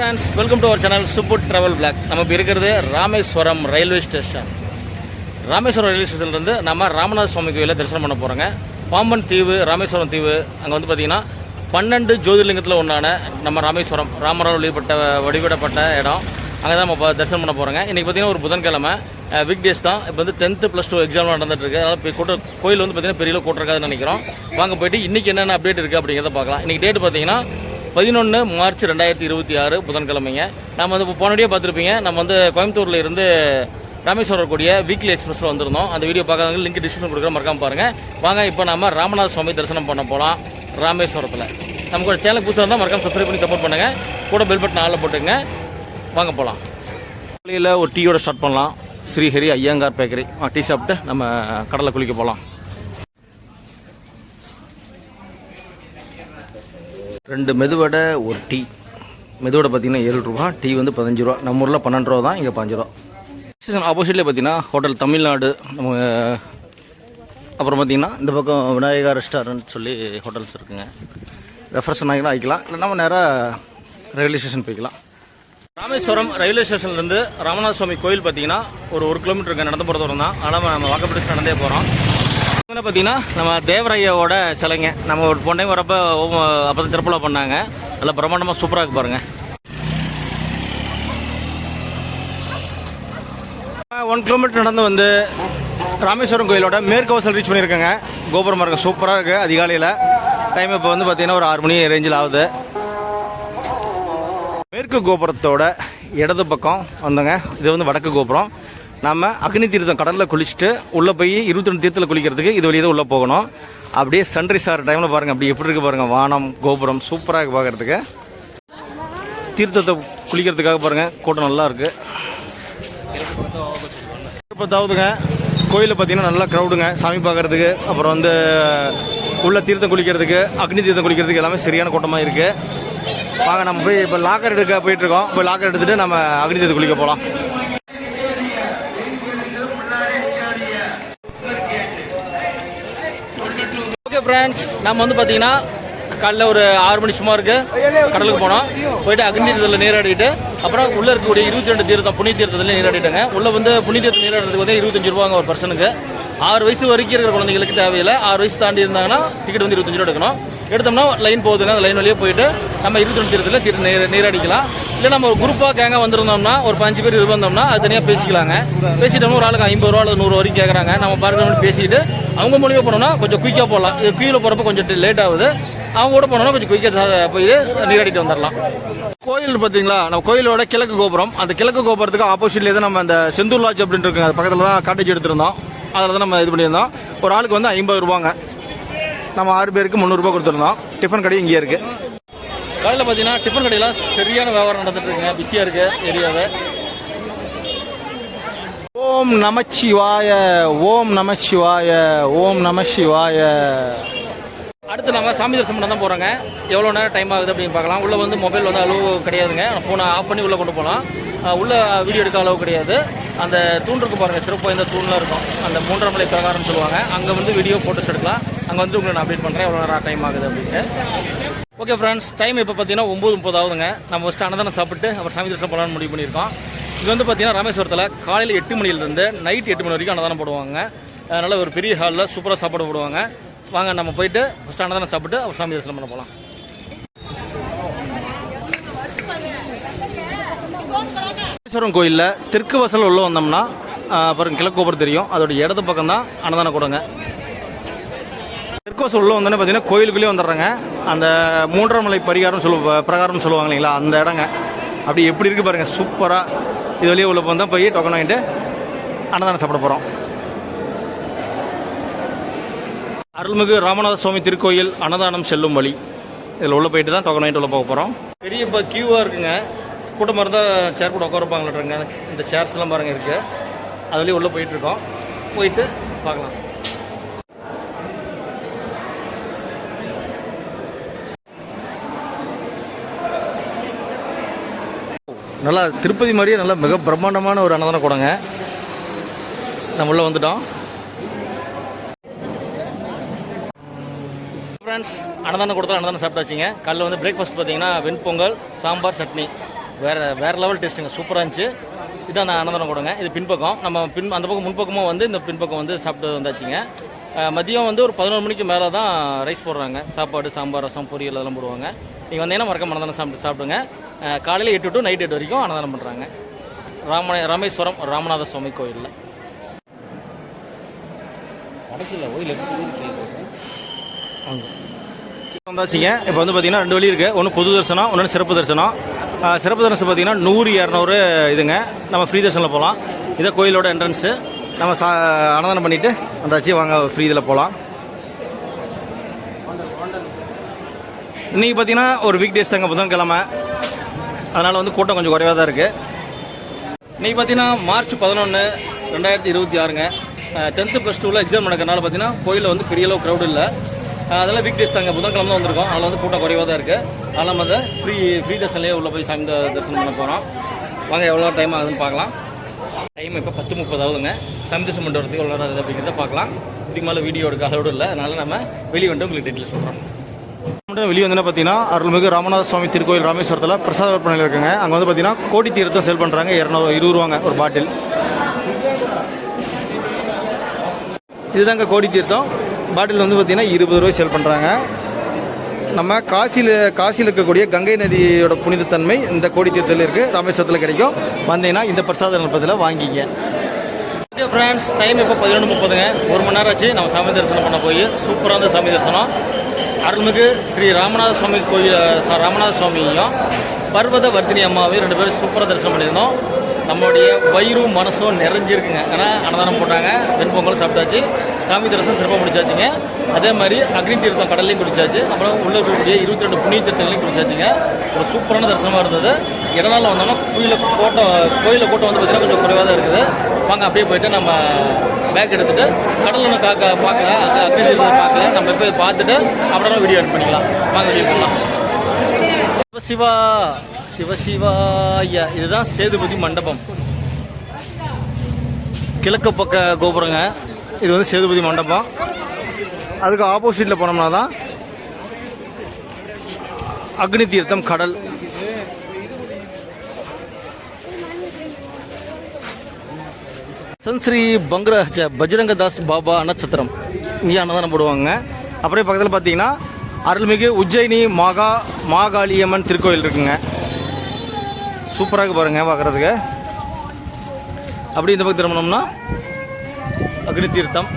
friends, welcome to our channel Super Travel Vlog. நம்ம இப்ப இருக்கிறது Rameswaram railway station. Rameswaram railway ஸ்டேஷன்ல இருந்து நம்ம ராமநாத சுவாமி கோயிலை தரிசனம் பண்ண போறோங்க. பாம்பன் தீவு, ராமேஸ்வரம் தீவு, அங்க வந்து பாத்தீங்கன்னா 12 ஜோதிர்லிங்கத்துல ஒன்றான நம்ம ராமேஸ்வரம் ராமரால் வழிபடப்பட்ட இடம். அங்கே தான் நம்ம தரிசனம் பண்ண போகிறோங்க. இன்றைக்கி பார்த்தீங்கன்னா ஒரு புதன்கிழமை வீக் டேஸ் தான். இப்போ வந்து 10th + 2 எக்ஸாம் நடந்துட்டு இருக்கு. அதாவது கோயில் வந்து பார்த்தீங்கன்னா பெரிய கூட்டம் இருக்காதுன்னு நினைக்கிறோம். வாங்க போயிட்டு இன்றைக்கி என்னென்ன அப்டேட் இருக்குது அப்படிங்கிறத பார்க்கலாம். இன்றைக்கி டேட் பார்த்தீங்கன்னா 11 மார்ச் 2026 புதன்கிழமைங்க. நம்ம வந்து போனடியே பார்த்துருப்பீங்க. நம்ம வந்து கோயம்புத்தூரில் இருந்து ராமேஸ்வரம் கூடிய வீக்லி எக்ஸ்பிரஸில் வந்திருந்தோம். அந்த வீடியோ பார்க்காதவங்க லிங்க் டிஸ்கிரிப்ஷன் கொடுக்குற மறக்காம பாருங்கள். வாங்க இப்போ நம்ம ராமநாத சுவாமி தரிசனம் பண்ண போகலாம் ராமேஸ்வரத்தில். நமக்கு ஒரு சேனல் புதுசாக இருந்தால் மறக்காம சப்ஸ்கிரைப் பண்ணி சப்போர்ட் பண்ணுங்கள். கூட பெல் பட்டன் ஆளில் போட்டுங்க. வாங்க போகலாம். காலையில் ஒரு டீயோட ஸ்டார்ட் பண்ணலாம். ஸ்ரீஹரி ஐயங்கார் பேக்கரி டீ சாப்பிட்டு நம்ம கடலில் குளிக்க போகலாம். 2 மெதுவடை, ஒரு டீ. மெதுவடை பார்த்தீங்கன்னா 7 ரூபா, டீ வந்து 15 ரூபா. நம்ம ஊரில் 12 ரூபா தான், இங்கே 5 ரூபா. ஆப்போசிட்லேயே பார்த்தீங்கன்னா ஹோட்டல் தமிழ்நாடு. நம்ம அப்புறம் பார்த்தீங்கன்னா இந்த பக்கம் விநாயகா ரெஸ்டாரண்ட் சொல்லி ஹோட்டல்ஸ் இருக்குங்க. ரெஃப்ரெஷன் ஆகிக்கலாம் ஆகிக்கலாம், இல்லை நம்ம நேராக ரயில்வே ஸ்டேஷன் போய்க்கலாம். ராமேஸ்வரம் ரயில்வே ஸ்டேஷன்லேருந்து ராமநாத சுவாமி கோயில் பார்த்தீங்கன்னா ஒரு 1 கிலோமீட்டருக்கு நடந்து போகிற தூரம் தான். ஆனால் நம்ம வாக்கப்பிடிச்சு நடந்தே போகிறோம். பார்த்தீங்கன்னா நம்ம தேவரையோட சிலைங்க. நம்ம ஒரு போன டைம் வரப்போ அப்போ தான் திருப்பலா பண்ணாங்க. நல்லா பிரம்மாண்டமாக சூப்பராக இருக்கு பாருங்க. 1 கிலோமீட்டர் நடந்து வந்து ராமேஸ்வரம் கோயிலோட மேற்கு வாசல் ரீச் பண்ணியிருக்கேங்க. கோபுரம் பாருங்க, சூப்பராக இருக்குது. அதிகாலையில் டைம் இப்போ வந்து பார்த்தீங்கன்னா ஒரு 6 மணி ரேஞ்சில் ஆகுது. மேற்கு கோபுரத்தோட இடது பக்கம் வந்தோங்க. இது வந்து வடக்கு கோபுரம். நம்ம அக்னி தீர்த்தம் கடலில் குளிச்சுட்டு உள்ளே போய் 22 தீர்த்தத்தில் குளிக்கிறதுக்கு இது வழியாக தான் உள்ளே போகணும். அப்படியே சன்ரைஸ் ஆகிற டைமில் பாருங்கள், அப்படி எப்படி இருக்குது பாருங்கள். வானம், கோபுரம் சூப்பராக இருக்குது பார்க்குறதுக்கு. தீர்த்தத்தை குளிக்கிறதுக்காக பாருங்கள், கூட்டம் நல்லா இருக்குது. 10ஆவதுங்க கோயிலில் பார்த்தீங்கன்னா நல்லா க்ரௌடுங்க சாமி பார்க்குறதுக்கு. அப்புறம் வந்து உள்ள தீர்த்தம் குளிக்கிறதுக்கு, அக்னி தீர்த்தம் குளிக்கிறதுக்கு எல்லாமே சரியான கூட்டமாக இருக்குது. வாங்க நம்ம போய் இப்போ லாக்கர் எடுக்க போயிட்டுருக்கோம். இப்போ லாக்கர் எடுத்துகிட்டு நம்ம அக்னி தீர்த்தம் குளிக்க போகலாம். ஓகே ஃப்ரெண்ட்ஸ், நம்ம வந்து பார்த்தீங்கன்னா காலைல ஒரு 6 மணி சும்மா இருக்கு கடலுக்கு போனோம். போயிட்டு அக்னி தீர்த்தத்தில் நீராடிட்டு அப்புறம் உள்ளே இருக்கக்கூடிய 22 தீர்த்தம் புண்ணிய தீர்த்தத்தில் நீராடிட்டாங்க. உள்ளே வந்து புண்ணிய தீர்த்தம் நீராடுறதுக்கு வந்து 25 ரூபாங்க ஒரு பர்சனுக்கு. 6 வயசு வரைக்கும் இருக்கிற குழந்தைங்களுக்கு தேவையில்லை. 6 வயசு தாண்டி இருந்தாங்கன்னா டிக்கெட் வந்து 25 ரூபா எடுக்கணும். எடுத்தோம்னா லைன் போகுதுங்க. அந்த லைன் வழியே போயிட்டு நம்ம 22 தீர்த்தத்தில் நீராடிக்கலாம். இல்லை நம்ம ஒரு குரூப்பாக கேங்காக வந்திருந்தோம்னா ஒரு 5 பேர் இருந்தோம்னா அது தனியாக பேசிக்கலாங்க. பேசிட்டோம்னா ஒரு ஆளுக்கு 50 ரூபா அல்லது 100 வரைக்கும் கேட்குறாங்க. நம்ம பார்க்கணும் பேசிட்டு அவங்க மூலியமாக போனோம்னா கொஞ்சம் குயிக்காக போகலாம். இது கீழே போகிறப்ப கொஞ்சம் லேட் ஆகுது. அவங்க கூட போனோம்னா கொஞ்சம் குயிக்காக போய் நீராடிட்டு வந்துடலாம். கோயில் பார்த்தீங்களா, நம்ம கோயிலோட கிழக்கு கோபுரம். அந்த கிழக்கு கோபுரத்துக்கு ஆப்போசிட்லேயே தான் நம்ம அந்த செந்தூர் லாட்ஜ் அப்படின்னு இருக்குங்க. அது பக்கத்தில் தான் காட்டேஜ் எடுத்திருந்தோம். அதில் தான் நம்ம இது பண்ணியிருந்தோம். ஒரு ஆளுக்கு வந்து 50 ரூபாங்க. நம்ம 6 பேருக்கு 300 ரூபா கொடுத்துருந்தோம். டிஃபன் கடை இங்கே இருக்குது. காலையில் பார்த்தீங்கன்னா டிஃபன் கடையெல்லாம் சரியான வியாபாரம் நடந்துட்டு இருக்குங்க. பிஸியாக இருக்குது ஏரியாவை. ஓம் நமச்சிவாய, ஓம் நமச்சிவாய, ஓம் நமச்சிவாய. அடுத்து நம்ம சாமி தரிசனம் பண்ண தான் போகிறோங்க. எவ்வளோ நேரம் டைம் ஆகுது அப்படின்னு பார்க்கலாம். உள்ளே வந்து மொபைல் வந்து அளவு கிடையாதுங்க. ஃபோனை ஆஃப் பண்ணி உள்ளே கொண்டு போகலாம். உள்ளே வீடியோ எடுக்க அளவு கிடையாது. அந்த தூண் இருக்கு பாருங்கள், சிறப்பு வாய்ந்த தூண்லாம் இருக்கும். அந்த 3ஆம் மலை பிரகாரம் சொல்லுவாங்க. அங்கே வந்து வீடியோ ஃபோட்டோஸ் எடுக்கலாம். அங்கே வந்து உங்களுக்கு நான் அப்டேட் பண்ணுறேன் எவ்வளோ நேரம் டைம் ஆகுது அப்படின்ட்டு. ஓகே ஃப்ரெண்ட்ஸ், டைம் இப்போ பார்த்தீங்கன்னா 9:30 ஆகுதுங்க. நம்ம ஃபஸ்ட்டு அன்னதானம் சாப்பிட்டு அப்புறம் சாமி தரிசனம் பண்ணலாம்னு முடிவு பண்ணியிருக்கோம். இது வந்து பார்த்தீங்கன்னா ராமேஸ்வரத்தில் காலையில் 8 மணிலேருந்து நைட் 8 மணி வரைக்கும் அன்னதானம் போடுவாங்க. அதனால் ஒரு பெரிய ஹாலில் சூப்பராக சாப்பாடு போடுவாங்க. வாங்க நம்ம போயிட்டு ஃபஸ்ட்டு அன்னதானம் சாப்பிட்டு அப்புறம் சாமி தரிசனம் பண்ண போகலாம். ராமேஸ்வரம் கோயிலில் தெற்கு வாசல் உள்ள வந்தோம்னா அப்புறம் கிழக்கு கோபுரம் தெரியும். அதோட இடது பக்கம் தான் அன்னதானம் கொடுங்க. தெற்கு வாசல் உள்ள வந்தோன்னே பார்த்தீங்கன்னா கோயிலுக்குள்ளேயே வந்துடுறாங்க. அந்த 3ஆம் மலை பிரகாரம் சொல்லுவாங்க இல்லைங்களா, அந்த இடங்க அப்படி எப்படி இருக்குது பாருங்கள், சூப்பராக. இது வழியே உள்ள போனால் போய் டோக்கன் வாங்கிட்டு அன்னதானம் சாப்பிட போகிறோம். அருள்மிகு ராமநாத சுவாமி திருக்கோயில் அன்னதானம் செல்லும் வழி. இதில் உள்ளே போயிட்டு தான் டோக்கன் வாங்கிட்டு உள்ள போக போகிறோம். பெரிய இப்போ கியூவாக இருக்குங்க. கூட்டமாக இருந்தால் சேர் கூட உட்காரப்பாங்களாட்டுருங்க. இந்த சேர்ஸ் எல்லாம் பாருங்கள் இருக்குது. அதுலேயே உள்ளே போயிட்டுருக்கோம். போயிட்டு பார்க்கலாம். நல்லா திருப்பதி மாதிரியே நல்லா மிக பிரம்மாண்டமான ஒரு அன்னதானம் கூடங்க. நம்ம உள்ளே வந்துட்டோம். ஃப்ரெண்ட்ஸ், அன்னதானம் கொடுத்தா அன்னதானம் சாப்பிட்டாச்சுங்க. காலையில் வந்து பிரேக்ஃபாஸ்ட் பார்த்தீங்கன்னா வெண்பொங்கல், சாம்பார், சட்னி. வேறு லெவல் டேஸ்ட்டுங்க, சூப்பராக இருந்துச்சு. இதான் நான் அன்னதானம் கொடுங்க. இது பின்பக்கம், நம்ம அந்த பக்கம் முன்பக்கமாக வந்து இந்த பின்பக்கம் வந்து சாப்பிட்டு வந்தாச்சுங்க. மதியம் வந்து ஒரு 11 மணிக்கு மேலே தான் ரைஸ் போடுறாங்க. சாப்பாடு, சாம்பார், ரசம், பொரியல் அதெல்லாம் போடுவாங்க. நீங்கள் வந்தீங்கன்னா மறக்காம அன்னதானம் சாப்பிடுங்க. காலையில் 8 to நைட் 8 வரைக்கும் அன்னதானம் பண்ணுறாங்க. ராமேஸ்வரம் ராமநாத சுவாமி கோயிலில். வந்தாச்சுங்க. இப்போ வந்து பார்த்தீங்கன்னா 2 வழி இருக்குது. ஒன்று பொது தரிசனம், ஒன்று சிறப்பு தரிசனம். சிறப்பு தரிசனம் பார்த்தீங்கன்னா 100-200 இதுங்க. நம்ம ஃப்ரீ தரிசனில் போகலாம். இதை கோயிலோட என்ட்ரன்ஸு. நம்ம அன்னதானம் பண்ணிவிட்டு வந்தாச்சு. வாங்க ஃப்ரீ இதில் போகலாம். இன்றைக்கி பார்த்தீங்கன்னா ஒரு வீக் டேஸ் தாங்க, புதன்கிழமை. அதனால் வந்து கூட்டம் கொஞ்சம் குறைவாக தான் இருக்குது. இன்றைக்கி பார்த்தீங்கன்னா மார்ச் 11, 2026ங்க. 10th + 2ல் எக்ஸாம் நடக்கிறனால பார்த்தீங்கன்னா கோயிலில் வந்து பெரிய அளவு க்ரௌட் இல்லை. அதெல்லாம் வீக் டேஸ் தாங்க, புதன்கிழமை தான் வந்திருக்கோம். அதில் வந்து கூட்டம் குறைவாக தான் இருக்குது. அதனால் நம்ம வந்து ஃப்ரீ தரிசனிலே உள்ளே போய் சாமி தரிசனம் பண்ண போகிறோம். வாங்க எவ்வளோ டைம் ஆகுதுன்னு பார்க்கலாம். டைம் இப்போ 10:30 ஆகுதுங்க. சாமி தரிசனம் பண்ணிட்டு வரதுக்கு எவ்வளோ நேரம் அப்படிங்கிறத பார்க்கலாம். இதுக்கு மேலே வீடியோ எடுக்க அளவோடு இல்லை. அதனால் நம்ம வெளியே வந்துட்டு உங்களுக்கு டீட்டெயில் சொல்கிறோம். வெளியே வந்து பார்த்தீங்கன்னா அருள்மிகு ராமநாத சுவாமி திருக்கோயில் ராமேஸ்வரத்தில் பிரசாத விற்பனையில் இருக்குங்க. அங்கே வந்து பார்த்தீங்கன்னா கோடி தீர்த்தம் சேல் பண்ணுறாங்க. 220 ரூபாங்க ஒரு பாட்டில். இதுதாங்க கோடி தீர்த்தம். பாட்டில் வந்து பார்த்தீங்கன்னா 20 ரூபாய் சேல் பண்ணுறாங்க. நம்ம காசியில் இருக்கக்கூடிய கங்கை நதியோட புனிதத்தன்மை இந்த கோடி தீர்த்தத்தில் இருக்குது. ராமேஸ்வரத்தில் கிடைக்கும். வந்தீங்கன்னா இந்த பிரசாத நிலப்பத்தில் வாங்கிங்க. ஓகே ஃப்ரெண்ட்ஸ், டைம் இப்போ 11:30ங்க. 1 மணி நேரம் ஆச்சு நம்ம சாமி தரிசனம் பண்ண போய். சூப்பராக இருந்த சாமி தரிசனம். அருள்மிகு ஸ்ரீ ராமநாத சுவாமி கோயில் ராமநாத சுவாமியும் பர்வத வர்த்தினி அம்மாவையும் 2 பேரும் சூப்பராக தரிசனம் பண்ணியிருந்தோம். நம்மளுடைய வயிறும் மனசும் நிறைஞ்சிருக்குங்க. ஏன்னா அன்னதானம் போட்டாங்க, வெண்பொங்கல் சாப்பிட்டாச்சு, சாமி தரிசனம் சிறப்பாக முடிச்சாச்சுங்க. அதே மாதிரி அக்னி தீர்த்தம் கடல்லையும் குடிச்சாச்சு. அப்புறம் உள்ள இருக்கக்கூடிய 22 புண்ணிய தீர்த்தங்களையும் குடிச்சாச்சுங்க. ஒரு சூப்பரான தரிசனமாக இருந்தது. இடநாளில் வந்தோம்னா கோயிலில் கூட்டம் வந்து பார்த்தீங்கன்னா கொஞ்சம் குறைவாக தான் இருக்குது. வாங்க அப்படியே போயிட்டு நம்ம பேக் எடுத்துகிட்டு கடலில் பார்க்கல, அக்னி தீர்த்தத்தை பார்க்கல, நம்ம போய் பார்த்துட்டு அப்புறம் வீடியோ எட் பண்ணிக்கலாம். வாங்க வீடியோ பண்ணலாம். சிவசிவா ஐயா, இதுதான் சேதுபதி மண்டபம். கிழக்கு பக்க கோபுரங்க. இது வந்து சேதுபதி மண்டபம். அதுக்கு ஆப்போசிட்டில் போனோம்னா தான் அக்னி தீர்த்தம் கடல். சன்ஸ்ரீ பஜ்ரங்கதாஸ் பாபா நட்சத்திரம் இங்கே அன்னதானம் போடுவாங்க. அப்படியே பக்கத்தில் பார்த்தீங்கன்னா அருள்மிகு உஜ்ஜயினி மாகாளியம்மன் திருக்கோயில் இருக்குங்க. சூப்பராக பாருங்க பார்க்குறதுக்கு. அப்படி இந்த பக்கம் திரும்பினோம்னா அக்னி தீர்த்தம்,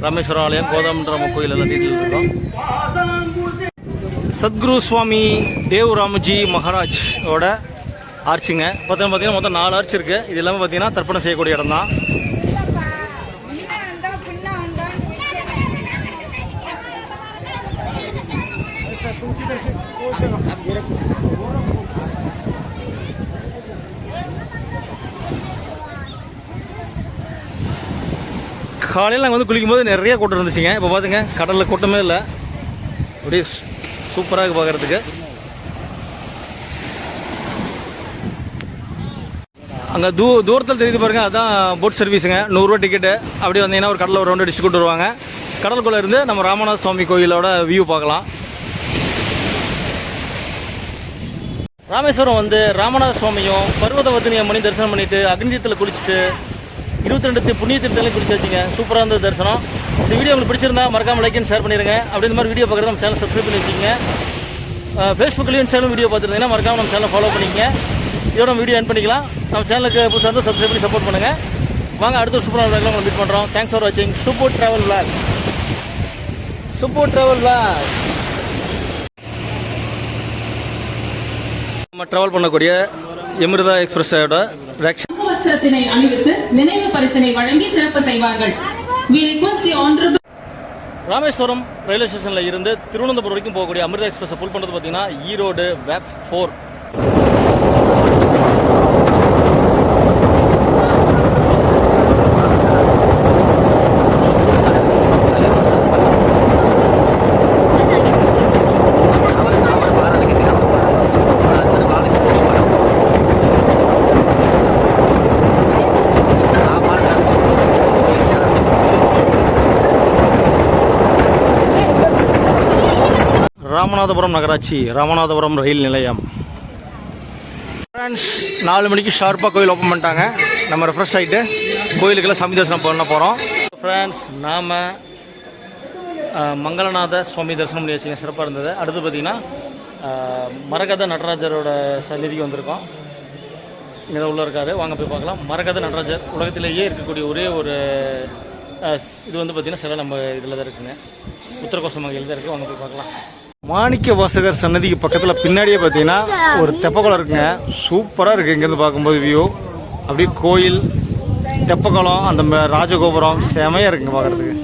ராமேஸ்வரம் ஆலயம், கோதாமண்டரம் கோயில் எல்லாம் டீட்டெயில் இருக்கும். சத்குரு சுவாமி தேவ் ராம்ஜி மகாராஜோட ஆர்ச்சுங்க. பார்த்தீங்கன்னா மொத்தம் 4 ஆர்ச் இருக்குது. இது எல்லாமே பார்த்தீங்கன்னா தர்ப்பணம் செய்யக்கூடிய இடம் தான். காலையில் நாங்கள் வந்து குளிக்கும்போது நிறைய கூட்டம் இருந்துச்சுங்க. இப்போ பார்த்துங்க கடலில் கூட்டமே இல்லை. அப்படியே சூப்பராக இருக்குது பார்க்குறதுக்கு. அங்கே தூரத்தில் தெரியுது பாருங்க, அதுதான் போட் சர்வீஸுங்க. 100 ரூபா டிக்கெட்டு. அப்படியே வந்தீங்கன்னா ஒரு கடலில் ஒரு ரவுண்டு அடிச்சு கூட்டு வருவாங்க. கடலுக்குள்ளே இருந்து நம்ம ராமநாத சுவாமி கோயிலோட வியூ பார்க்கலாம். ராமேஸ்வரம் வந்து ராமநாத சுவாமியும் பர்வதவர்த்தினி அம்மனையும் தரிசனம் பண்ணிட்டு அக்னிதீர்த்தத்தில் குளிச்சுட்டு 22 புண்ணிய தீர்த்தங்களையும் குளிச்சாச்சுங்க. சூப்பராக இருந்த தரிசனம். இந்த வீடியோ உங்களுக்கு பிடிச்சிருந்தா மறக்காம லைக் அண்ட் ஷேர் பண்ணிடுங்க. அப்படி இந்த மாதிரி வீடியோ பார்க்குறது நம்ம சேனல் சப்ஸ்கிரைப் பண்ணி வச்சுக்கோங்க. ஃபேஸ்புக்லேயும் இன்ஸ்டாலும் வீடியோ பார்த்துருந்தீங்கன்னா மறக்காம நம்ம சேனலை ஃபாலோ பண்ணிக்கங்க. இதோட வீடியோ எண்ட் பண்ணிக்கலாம். நம்ம சேனலுக்கு புதுசாக இருந்தால் சப்ஸ்கிரைப் பண்ணி சப்போர்ட் பண்ணுங்கள். வாங்க அடுத்த சூப்பரான விளாக்லாம் நம்ம மீட் பண்ணுறோம். தேங்க்ஸ் ஃபார் வாட்சிங் சூப்பர் ட்ராவல் விளாக். நம்ம ட்ராவல் பண்ணக்கூடிய எமிர்தா எக்ஸ்பிரஸோட வஸ்திரத்தினை அணிவித்து நினைவு பரிசினை வழங்கி சிறப்பு செய்வார்கள். ராமேஸ்வரம் ரயில்வே ஸ்டேஷன்ல இருந்து திருவனந்தபுரம் வரைக்கும் போகக்கூடிய அமிர்தா எக்ஸ்பிரஸ் புல் பண்றது பார்த்தீங்கன்னா ஈரோடு வேப் 4. ராமநாதபுரம் நகராட்சி, ராமநாதபுரம் ரயில் நிலையம். ஃப்ரெண்ட்ஸ் 4 மணிக்கு ஷார்ப்பாக கோயில் ஓப்பன் பண்ணிட்டாங்க. நம்ம ரெஃப்ரெஷ் ஆகிட்டு கோயிலுக்கெல்லாம் சாமி தரிசனம் பண்ண போகிறோம். ஃப்ரெண்ட்ஸ் நாம் மங்களநாத சுவாமி தரிசனம் பண்ணி வச்சுங்க, சிறப்பாக இருந்தது. அடுத்து பார்த்தீங்கன்னா மரகத நடராஜரோட சந்நிதிக்கு வந்திருக்கோம். இங்கே தான் உள்ளே இருக்காரு, வாங்க போய் பார்க்கலாம். மரகத நடராஜர் உலகத்திலேயே இருக்கக்கூடிய ஒரே ஒரு இது வந்து பார்த்தீங்கன்னா சில நம்ம இதில் தான் இருக்குங்க, உத்தரகோசமங்கையில் தான் இருக்குது. வாங்க போய் பார்க்கலாம். மாணிக்க வாசகர் சன்னதிக்கு பக்கத்தில் பின்னாடியே பார்த்தீங்கன்னா ஒரு தெப்பக்குளம் இருக்குங்க. சூப்பராக இருக்குது இங்கேருந்து பார்க்கும்போது வியூ. அப்படியே கோயில், தெப்பக்குளம், அந்த ராஜகோபுரம் செமையாக இருக்குங்க பார்க்குறதுக்கு.